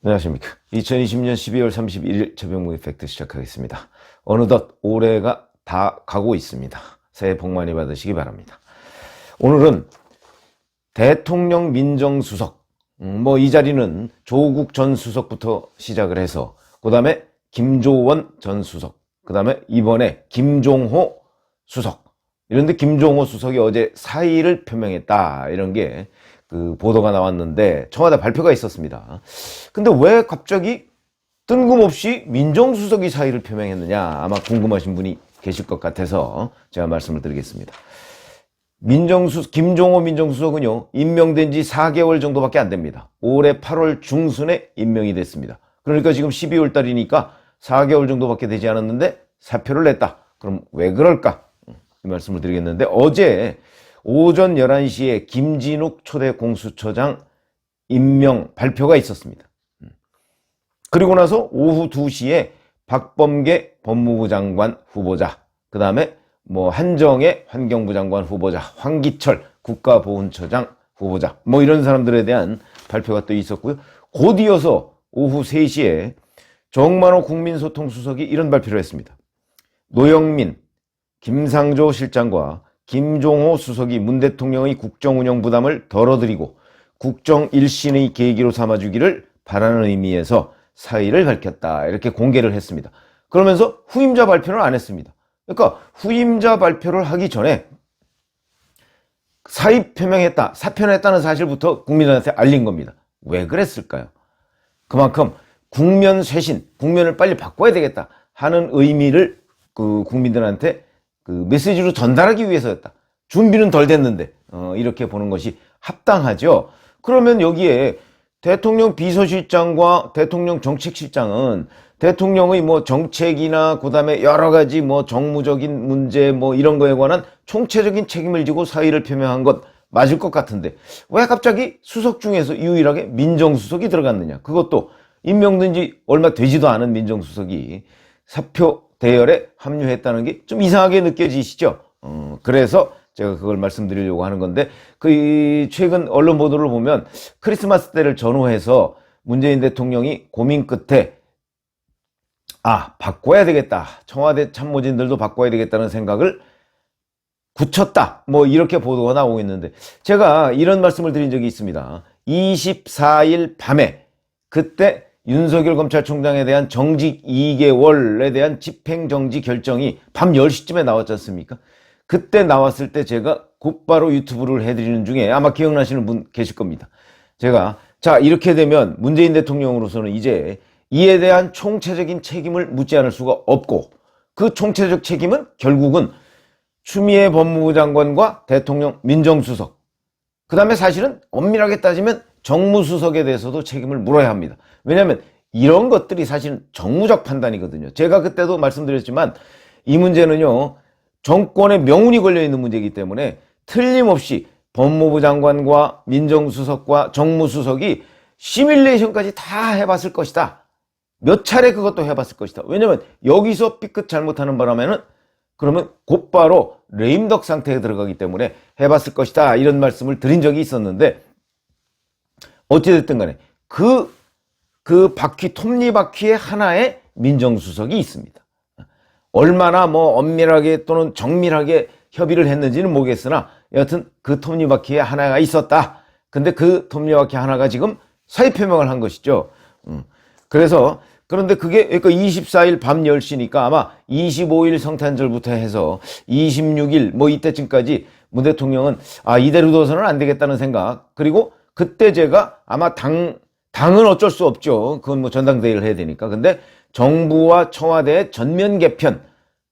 안녕하십니까. 2020년 12월 31일 저병무의 팩트 시작하겠습니다. 어느덧 올해가 다 가고 있습니다. 새해 복 많이 받으시기 바랍니다. 오늘은 대통령 민정수석, 이 자리는 조국 전 수석부터 시작을 해서 그 다음에 김조원 전 수석, 그 다음에 이번에 김종호 수석, 이런데 김종호 수석이 어제 사의를 표명했다, 이런 게 보도가 나왔는데 청와대 발표가 있었습니다. 근데 왜 갑자기 뜬금없이 민정수석이 사의를 표명했느냐, 아마 궁금하신 분이 계실 것 같아서 제가 말씀을 드리겠습니다. 김종호 민정수석은요, 임명된 지 4개월 정도밖에 안 됩니다. 올해 8월 중순에 임명이 됐습니다. 그러니까 지금 12월 달이니까 4개월 정도밖에 되지 않았는데 사표를 냈다. 그럼 왜 그럴까? 이 말씀을 드리겠는데, 어제 오전 11시에 김진욱 초대 공수처장 임명 발표가 있었습니다. 그리고 나서 오후 2시에 박범계 법무부 장관 후보자, 그 다음에 한정혜 환경부 장관 후보자, 황기철 국가보훈처장 후보자, 이런 사람들에 대한 발표가 또 있었고요. 곧 이어서 오후 3시에 정만호 국민소통수석이 이런 발표를 했습니다. 노영민, 김상조 실장과 김종호 수석이 문 대통령의 국정운영 부담을 덜어드리고 국정 일신의 계기로 삼아주기를 바라는 의미에서 사의를 밝혔다, 이렇게 공개를 했습니다. 그러면서 후임자 발표는 안 했습니다. 그러니까 후임자 발표를 하기 전에 사의 표명했다, 사표했다는 사실부터 국민들한테 알린 겁니다. 왜 그랬을까요? 그만큼 국면 쇄신, 국면을 빨리 바꿔야 되겠다 하는 의미를 국민들한테 메시지로 전달하기 위해서였다. 준비는 덜 됐는데 이렇게 보는 것이 합당하죠. 그러면 여기에 대통령 비서실장과 대통령 정책실장은 대통령의 정책이나 그다음에 여러 가지 정무적인 문제 이런 거에 관한 총체적인 책임을 지고 사의를 표명한 것 맞을 것 같은데, 왜 갑자기 수석 중에서 유일하게 민정수석이 들어갔느냐? 그것도 임명된 지 얼마 되지도 않은 민정수석이 사표 대열에 합류했다는 게 좀 이상하게 느껴지시죠? 그래서 제가 그걸 말씀드리려고 하는 건데, 최근 언론 보도를 보면 크리스마스 때를 전후해서 문재인 대통령이 고민 끝에 바꿔야 되겠다, 청와대 참모진들도 바꿔야 되겠다는 생각을 굳혔다, 이렇게 보도가 나오고 있는데, 제가 이런 말씀을 드린 적이 있습니다. 24일 밤에 그때 윤석열 검찰총장에 대한 정직 2개월에 대한 집행정지 결정이 밤 10시쯤에 나왔지 않습니까? 그때 나왔을 때 제가 곧바로 유튜브를 해드리는 중에 아마 기억나시는 분 계실 겁니다. 제가 이렇게 되면 문재인 대통령으로서는 이제 이에 대한 총체적인 책임을 묻지 않을 수가 없고, 그 총체적 책임은 결국은 추미애 법무부 장관과 대통령 민정수석, 그 다음에 사실은 엄밀하게 따지면 정무수석에 대해서도 책임을 물어야 합니다. 왜냐하면 이런 것들이 사실 정무적 판단이거든요. 제가 그때도 말씀드렸지만 이 문제는요, 정권의 명운이 걸려있는 문제이기 때문에 틀림없이 법무부 장관과 민정수석과 정무수석이 시뮬레이션까지 다 해봤을 것이다. 몇 차례 그것도 해봤을 것이다. 왜냐하면 여기서 삐끗 잘못하는 바람에는 그러면 곧바로 레임덕 상태에 들어가기 때문에 해봤을 것이다, 이런 말씀을 드린 적이 있었는데, 어찌됐든 간에 그 바퀴, 톱니바퀴의 하나의 민정수석이 있습니다. 얼마나 엄밀하게 또는 정밀하게 협의를 했는지는 모르겠으나 여하튼 그 톱니바퀴에 하나가 있었다. 근데 그 톱니바퀴 하나가 지금 사의 표명을 한 것이죠. 그런데 그게 그러니까 24일 밤 10시니까 아마 25일 성탄절부터 해서 26일 이때쯤까지 문 대통령은 이대로 둬서는 안 되겠다는 생각, 그리고 그때 제가 아마 당은 어쩔 수 없죠. 그건 전당대회를 해야 되니까. 근데 정부와 청와대의 전면 개편,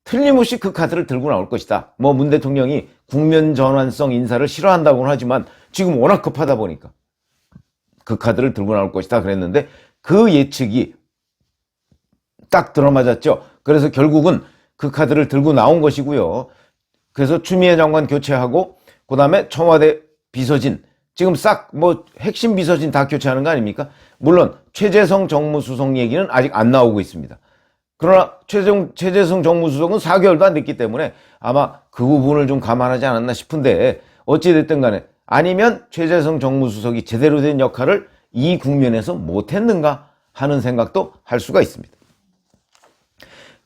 틀림없이 그 카드를 들고 나올 것이다. 문 대통령이 국면 전환성 인사를 싫어한다고는 하지만 지금 워낙 급하다 보니까 그 카드를 들고 나올 것이다 그랬는데, 그 예측이 딱 들어맞았죠. 그래서 결국은 그 카드를 들고 나온 것이고요. 그래서 추미애 장관 교체하고 그 다음에 청와대 비서진, 지금 싹 핵심 비서진 다 교체하는 거 아닙니까? 물론 최재성 정무수석 얘기는 아직 안 나오고 있습니다. 그러나 최재성 정무수석은 4개월도 안 됐기 때문에 아마 그 부분을 좀 감안하지 않았나 싶은데, 어찌됐든 간에 아니면 최재성 정무수석이 제대로 된 역할을 이 국면에서 못했는가, 하는 생각도 할 수가 있습니다.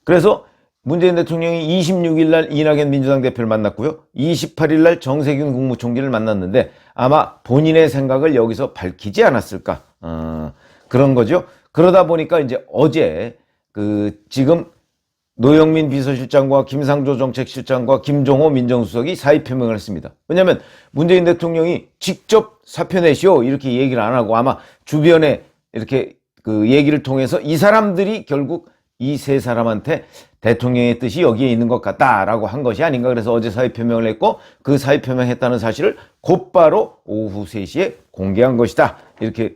그래서 문재인 대통령이 26일 날 이낙연 민주당 대표를 만났고요. 28일 날 정세균 국무총리를 만났는데 아마 본인의 생각을 여기서 밝히지 않았을까. 그런 거죠. 그러다 보니까 이제 어제 지금 노영민 비서실장과 김상조 정책실장과 김종호 민정수석이 사의 표명을 했습니다. 왜냐하면 문재인 대통령이 직접 사표 내시오 이렇게 얘기를 안 하고 아마 주변에 이렇게 얘기를 통해서 이 사람들이 결국 이 세 사람한테 대통령의 뜻이 여기에 있는 것 같다라고 한 것이 아닌가. 그래서 어제 사의 표명을 했고 그 사의 표명했다는 사실을 곧바로 오후 3시에 공개한 것이다. 이렇게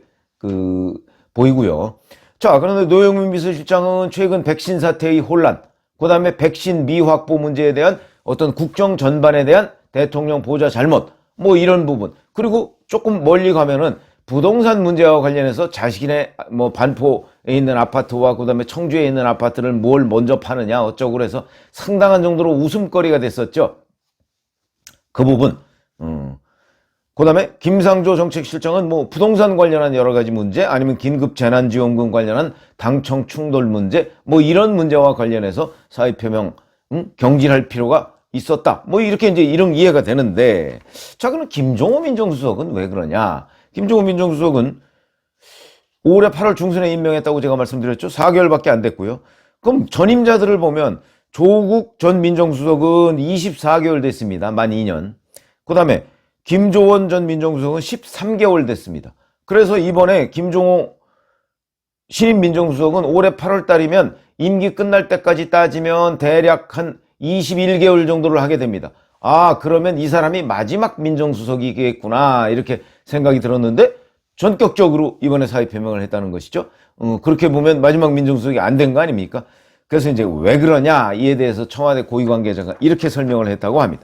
보이고요. 자, 그런데 노영민 비서실장은 최근 백신 사태의 혼란, 그 다음에 백신 미확보 문제에 대한 어떤 국정 전반에 대한 대통령 보좌 잘못, 뭐 이런 부분, 그리고 조금 멀리 가면은 부동산 문제와 관련해서 자신의 반포에 있는 아파트와 그 다음에 청주에 있는 아파트를 뭘 먼저 파느냐 어쩌고 그래서 상당한 정도로 웃음거리가 됐었죠. 그 부분. 그 다음에 김상조 정책실장은 부동산 관련한 여러 가지 문제 아니면 긴급 재난지원금 관련한 당청 충돌 문제 이런 문제와 관련해서 사의 표명 경질할 필요가 있었다. 이렇게 이제 이런 이해가 되는데, 자, 그럼 김종호 민정수석은 왜 그러냐? 김종호 민정수석은 올해 8월 중순에 임명했다고 제가 말씀드렸죠. 4개월밖에 안 됐고요. 그럼 전임자들을 보면 조국 전 민정수석은 24개월 됐습니다. 만 2년. 그 다음에 김조원 전 민정수석은 13개월 됐습니다. 그래서 이번에 김종호 신임 민정수석은 올해 8월 달이면 임기 끝날 때까지 따지면 대략 한 21개월 정도를 하게 됩니다. 아, 그러면 이 사람이 마지막 민정수석이겠구나 이렇게 생각이 들었는데 전격적으로 이번에 사의 표명을 했다는 것이죠. 그렇게 보면 마지막 민정수석이 안 된 거 아닙니까? 그래서 이제 왜 그러냐 이에 대해서 청와대 고위 관계자가 이렇게 설명을 했다고 합니다.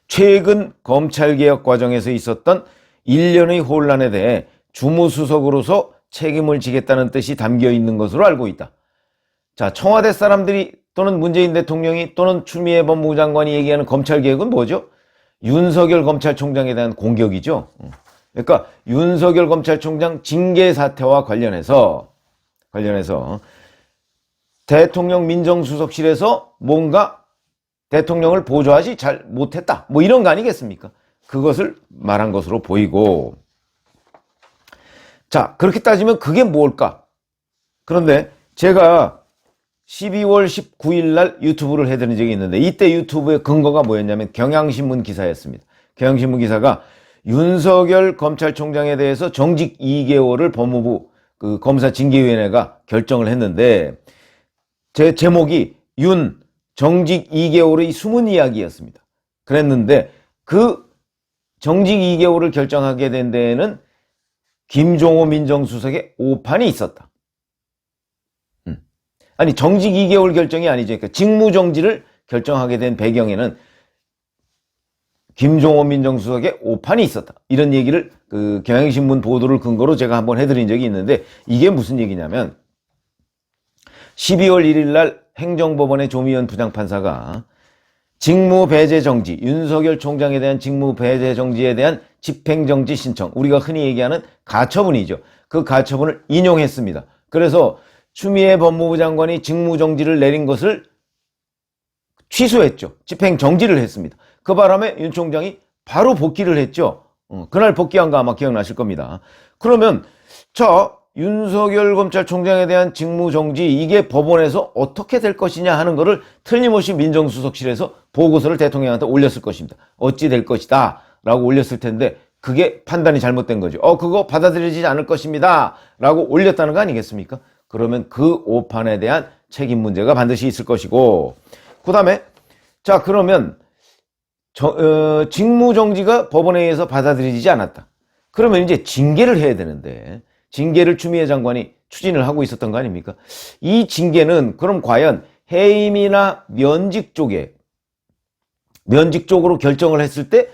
최근 검찰개혁 과정에서 있었던 일련의 혼란에 대해 주무수석으로서 책임을 지겠다는 뜻이 담겨 있는 것으로 알고 있다. 자, 청와대 사람들이 또는 문재인 대통령이 또는 추미애 법무부 장관이 얘기하는 검찰개혁은 뭐죠? 윤석열 검찰총장에 대한 공격이죠. 그러니까 윤석열 검찰총장 징계 사태와 관련해서 대통령 민정수석실에서 뭔가 대통령을 보조하지 잘 못했다. 이런 거 아니겠습니까? 그것을 말한 것으로 보이고. 자, 그렇게 따지면 그게 뭘까? 그런데 제가 12월 19일 날 유튜브를 해드린 적이 있는데 이때 유튜브의 근거가 뭐였냐면 경향신문 기사였습니다. 경향신문 기사가 윤석열 검찰총장에 대해서 정직 2개월을 법무부 검사 징계위원회가 결정을 했는데 제 제목이 윤 정직 2개월의 숨은 이야기였습니다. 그랬는데 그 정직 2개월을 결정하게 된 데에는 김종호 민정수석의 오판이 있었다. 아니, 정직 2개월 결정이 아니죠. 그러니까 직무정지를 결정하게 된 배경에는 김종호 민정수석의 오판이 있었다. 이런 얘기를 경향신문 보도를 근거로 제가 한번 해드린 적이 있는데 이게 무슨 얘기냐면 12월 1일 날 행정법원의 조미연 부장판사가 직무 배제 정지, 윤석열 총장에 대한 직무 배제 정지에 대한 집행정지 신청, 우리가 흔히 얘기하는 가처분이죠. 그 가처분을 인용했습니다. 그래서 추미애 법무부 장관이 직무정지를 내린 것을 취소했죠. 집행정지를 했습니다. 그 바람에 윤 총장이 바로 복귀를 했죠. 그날 복귀한 거 아마 기억나실 겁니다. 그러면 자, 윤석열 검찰총장에 대한 직무정지 이게 법원에서 어떻게 될 것이냐 하는 거를 틀림없이 민정수석실에서 보고서를 대통령한테 올렸을 것입니다. 어찌 될 것이다 라고 올렸을 텐데 그게 판단이 잘못된 거죠. 그거 받아들여지지 않을 것입니다 라고 올렸다는 거 아니겠습니까? 그러면 그 오판에 대한 책임 문제가 반드시 있을 것이고, 그 다음에 자, 그러면 직무정지가 법원에 의해서 받아들여지지 않았다. 그러면 이제 징계를 해야 되는데 징계를 추미애 장관이 추진을 하고 있었던 거 아닙니까? 이 징계는 그럼 과연 해임이나 면직 쪽으로 결정을 했을 때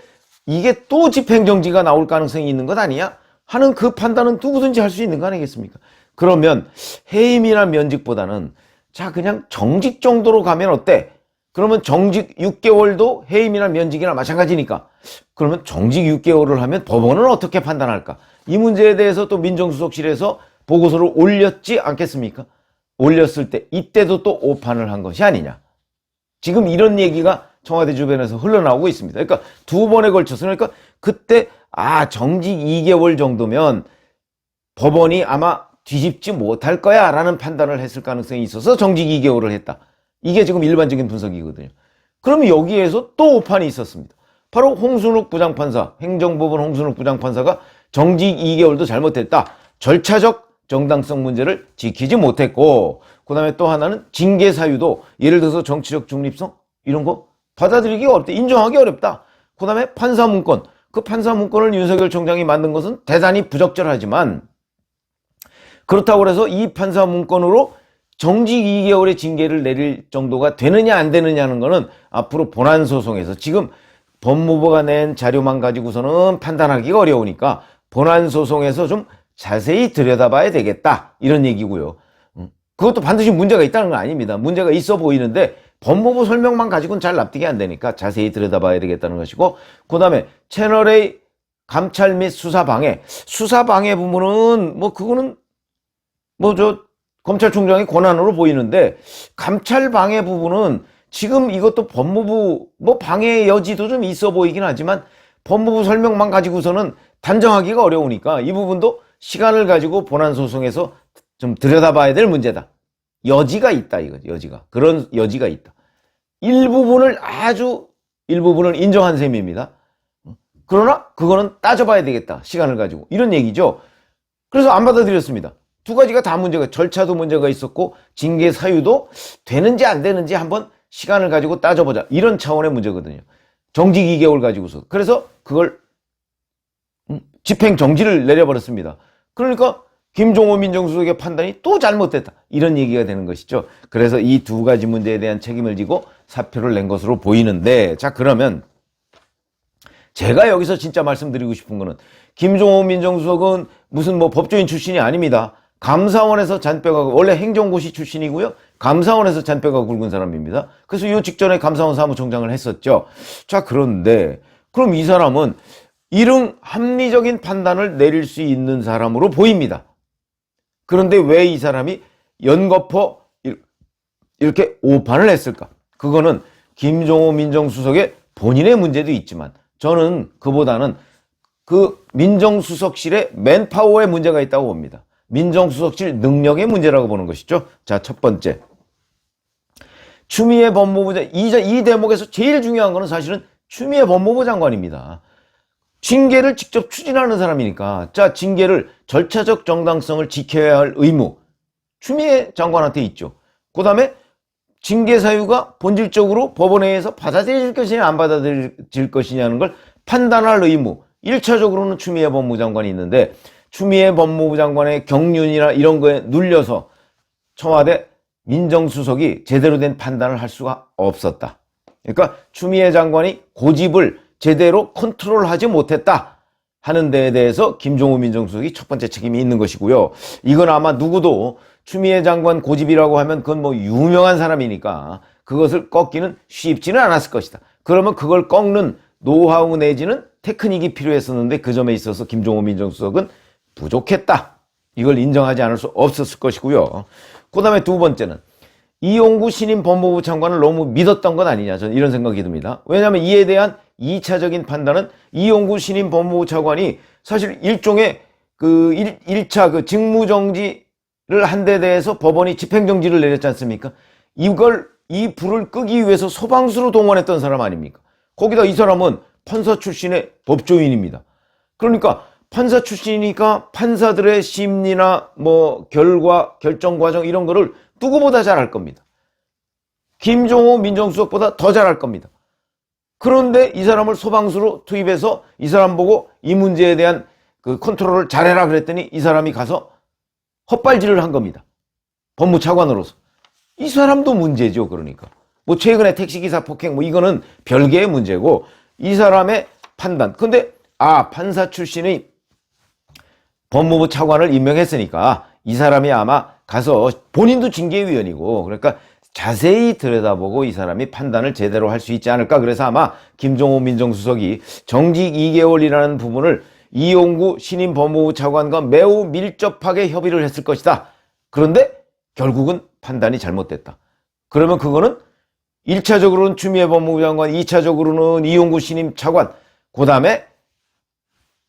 이게 또 집행정지가 나올 가능성이 있는 것 아니냐 하는 그 판단은 누구든지 할 수 있는 거 아니겠습니까? 그러면 해임이나 면직보다는 자, 그냥 정직 정도로 가면 어때? 그러면 정직 6개월도 해임이나 면직이나 마찬가지니까 그러면 정직 6개월을 하면 법원은 어떻게 판단할까? 이 문제에 대해서 또 민정수석실에서 보고서를 올렸지 않겠습니까? 올렸을 때 이때도 또 오판을 한 것이 아니냐. 지금 이런 얘기가 청와대 주변에서 흘러나오고 있습니다. 그러니까 두 번에 걸쳐서, 그러니까 그때 정직 2개월 정도면 법원이 아마 뒤집지 못할 거야 라는 판단을 했을 가능성이 있어서 정직 2개월을 했다. 이게 지금 일반적인 분석이거든요. 그러면 여기에서 또 오판이 있었습니다. 바로 홍순욱 부장판사, 행정법원 홍순욱 부장판사가 정직 2개월도 잘못했다. 절차적 정당성 문제를 지키지 못했고, 그 다음에 또 하나는 징계 사유도 예를 들어서 정치적 중립성 이런 거 받아들이기 어렵다. 인정하기 어렵다. 그 다음에 판사 문건, 그 판사 문건을 윤석열 총장이 만든 것은 대단히 부적절하지만, 그렇다고 해서 이 판사 문건으로 정직 2개월의 징계를 내릴 정도가 되느냐 안 되느냐는 거는 앞으로 본안소송에서, 지금 법무부가 낸 자료만 가지고서는 판단하기가 어려우니까 본안소송에서 좀 자세히 들여다봐야 되겠다, 이런 얘기고요. 그것도 반드시 문제가 있다는 건 아닙니다. 문제가 있어 보이는데 법무부 설명만 가지고는 잘 납득이 안 되니까 자세히 들여다봐야 되겠다는 것이고, 그 다음에 채널A 감찰 및 수사방해 부분은 그거는 검찰총장의 권한으로 보이는데, 감찰방해 부분은 지금 이것도 법무부 방해의 여지도 좀 있어 보이긴 하지만 법무부 설명만 가지고서는 단정하기가 어려우니까 이 부분도 시간을 가지고 본안소송에서 좀 들여다봐야 될 문제다. 여지가 있다, 이거지. 여지가. 그런 여지가 있다. 일부분을 인정한 셈입니다. 그러나 그거는 따져봐야 되겠다, 시간을 가지고. 이런 얘기죠. 그래서 안 받아들였습니다. 두 가지가 다 절차도 문제가 있었고 징계 사유도 되는지 안 되는지 한번 시간을 가지고 따져보자, 이런 차원의 문제거든요. 정직 2개월 가지고서. 그래서 그걸 집행 정지를 내려버렸습니다. 그러니까 김종호 민정수석의 판단이 또 잘못됐다, 이런 얘기가 되는 것이죠. 그래서 이 두 가지 문제에 대한 책임을 지고 사표를 낸 것으로 보이는데, 자, 그러면 제가 여기서 진짜 말씀드리고 싶은 거는, 김종호 민정수석은 무슨 법조인 출신이 아닙니다. 감사원에서 잔뼈가, 원래 행정고시 출신이고요. 감사원에서 잔뼈가 굵은 사람입니다. 그래서 이 직전에 감사원 사무총장을 했었죠. 자, 그런데 그럼 이 사람은 이런 합리적인 판단을 내릴 수 있는 사람으로 보입니다. 그런데 왜 이 사람이 연거푸 이렇게 오판을 했을까? 그거는 김종호 민정수석의 본인의 문제도 있지만, 저는 그보다는 그 민정수석실의 맨파워에 문제가 있다고 봅니다. 민정수석실 능력의 문제라고 보는 것이죠. 자, 첫 번째, 추미애 법무부 장관. 이 대목에서 제일 중요한 거는 사실은 추미애 법무부 장관입니다. 징계를 직접 추진하는 사람이니까. 자, 징계를 절차적 정당성을 지켜야 할 의무, 추미애 장관한테 있죠. 그 다음에 징계 사유가 본질적으로 법원에서 받아들일 것이냐 안 받아들일 것이냐는 걸 판단할 의무, 1차적으로는 추미애 법무부 장관이 있는데, 추미애 법무부 장관의 경륜이나 이런 거에 눌려서 청와대 민정수석이 제대로 된 판단을 할 수가 없었다. 그러니까 추미애 장관이 고집을 제대로 컨트롤하지 못했다 하는 데에 대해서 김종호 민정수석이 첫 번째 책임이 있는 것이고요. 이건 아마 누구도 추미애 장관 고집이라고 하면 그건 유명한 사람이니까 그것을 꺾기는 쉽지는 않았을 것이다. 그러면 그걸 꺾는 노하우 내지는 테크닉이 필요했었는데, 그 점에 있어서 김종호 민정수석은 부족했다. 이걸 인정하지 않을 수 없었을 것이고요. 그 다음에 두 번째는 이용구 신임 법무부 장관을 너무 믿었던 것 아니냐, 저는 이런 생각이 듭니다. 왜냐하면 이에 대한 2차적인 판단은 이용구 신임 법무부 차관이 사실 일종의 1차 직무정지를 한 데 대해서 법원이 집행정지를 내렸지 않습니까? 이 불을 끄기 위해서 소방수로 동원했던 사람 아닙니까? 거기다 이 사람은 판사 출신의 법조인입니다. 그러니까 판사 출신이니까 판사들의 심리나 결과, 결정 과정 이런 거를 누구보다 잘 알 겁니다. 김종호 민정수석보다 더 잘 알 겁니다. 그런데 이 사람을 소방수로 투입해서 이 사람 보고 이 문제에 대한 컨트롤을 잘해라 그랬더니 이 사람이 가서 헛발질을 한 겁니다. 법무차관으로서. 이 사람도 문제죠, 그러니까. 최근에 택시기사 폭행 이거는 별개의 문제고, 이 사람의 판단. 근데 판사 출신의 법무부 차관을 임명했으니까 이 사람이 아마 가서, 본인도 징계위원이고, 그러니까 자세히 들여다보고 이 사람이 판단을 제대로 할 수 있지 않을까. 그래서 아마 김종호 민정수석이 정직 2개월이라는 부분을 이용구 신임 법무부 차관과 매우 밀접하게 협의를 했을 것이다. 그런데 결국은 판단이 잘못됐다. 그러면 그거는 1차적으로는 추미애 법무부 장관, 2차적으로는 이용구 신임 차관, 그 다음에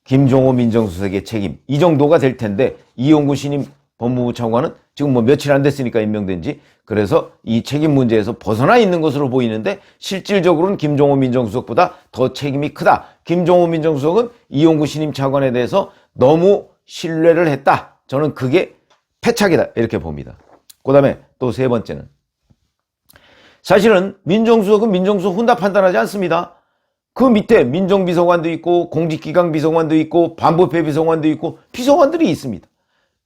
김종호 민정수석의 책임, 이 정도가 될 텐데 이용구 신임 법무부 차관은 지금 뭐 며칠 안 됐으니까 임명된 지, 그래서 이 책임 문제에서 벗어나 있는 것으로 보이는데 실질적으로는 김종호 민정수석보다 더 책임이 크다. 김종호 민정수석은 이용구 신임 차관에 대해서 너무 신뢰를 했다. 저는 그게 패착이다 이렇게 봅니다. 그 다음에 또 세 번째는, 사실은 민정수석은 민정수석 혼자 판단하지 않습니다. 그 밑에 민정비서관도 있고 공직기강 비서관도 있고 반부패 비서관도 있고 비서관들이 있습니다.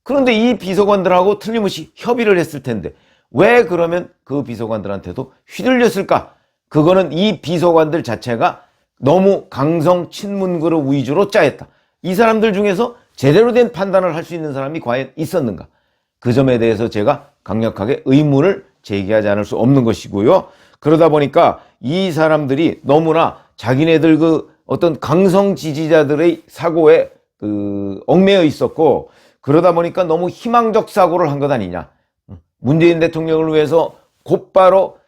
그런데 이 비서관들하고 틀림없이 협의를 했을 텐데 왜 그러면 그 비서관들한테도 휘둘렸을까? 그거는 이 비서관들 자체가 너무 강성 친문 그룹 위주로 짜였다. 이 사람들 중에서 제대로 된 판단을 할 수 있는 사람이 과연 있었는가? 그 점에 대해서 제가 강력하게 의문을 제기하지 않을 수 없는 것이고요. 그러다 보니까 이 사람들이 너무나 자기네들 그 어떤 강성 지지자들의 사고에 얽매여 있었고, 그러다 보니까 너무 희망적 사고를 한 것 아니냐. 문재인 대통령을 위해서 곧바로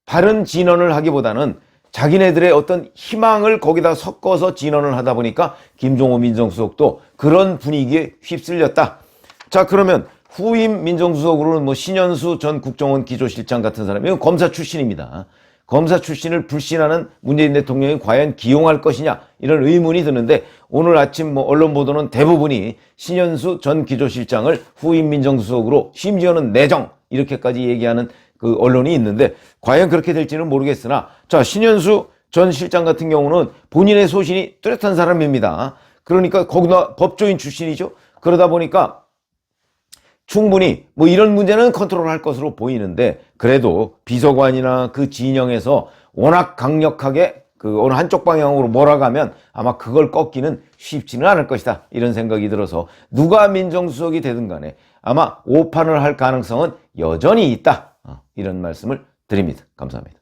바른 진언을 하기보다는 자기네들의 어떤 희망을 거기다 섞어서 진언을 하다 보니까 김종호 민정수석도 그런 분위기에 휩쓸렸다. 자, 그러면 후임 민정수석으로는 뭐 신현수 전 국정원 기조실장 같은 사람이 검사 출신입니다. 검사 출신을 불신하는 문재인 대통령이 과연 기용할 것이냐, 이런 의문이 드는데, 오늘 아침 뭐 언론 보도는 대부분이 신현수 전 기조실장을 후임 민정수석으로, 심지어는 내정 이렇게까지 얘기하는 그 언론이 있는데, 과연 그렇게 될지는 모르겠으나, 자, 신현수 전 실장 같은 경우는 본인의 소신이 뚜렷한 사람입니다. 그러니까 거기다 법조인 출신이죠. 그러다 보니까 충분히 뭐 이런 문제는 컨트롤할 것으로 보이는데, 그래도 비서관이나 그 진영에서 워낙 강력하게 그 어느 한쪽 방향으로 몰아가면 아마 그걸 꺾기는 쉽지는 않을 것이다, 이런 생각이 들어서 누가 민정수석이 되든 간에 아마 오판을 할 가능성은 여전히 있다, 이런 말씀을 드립니다. 감사합니다.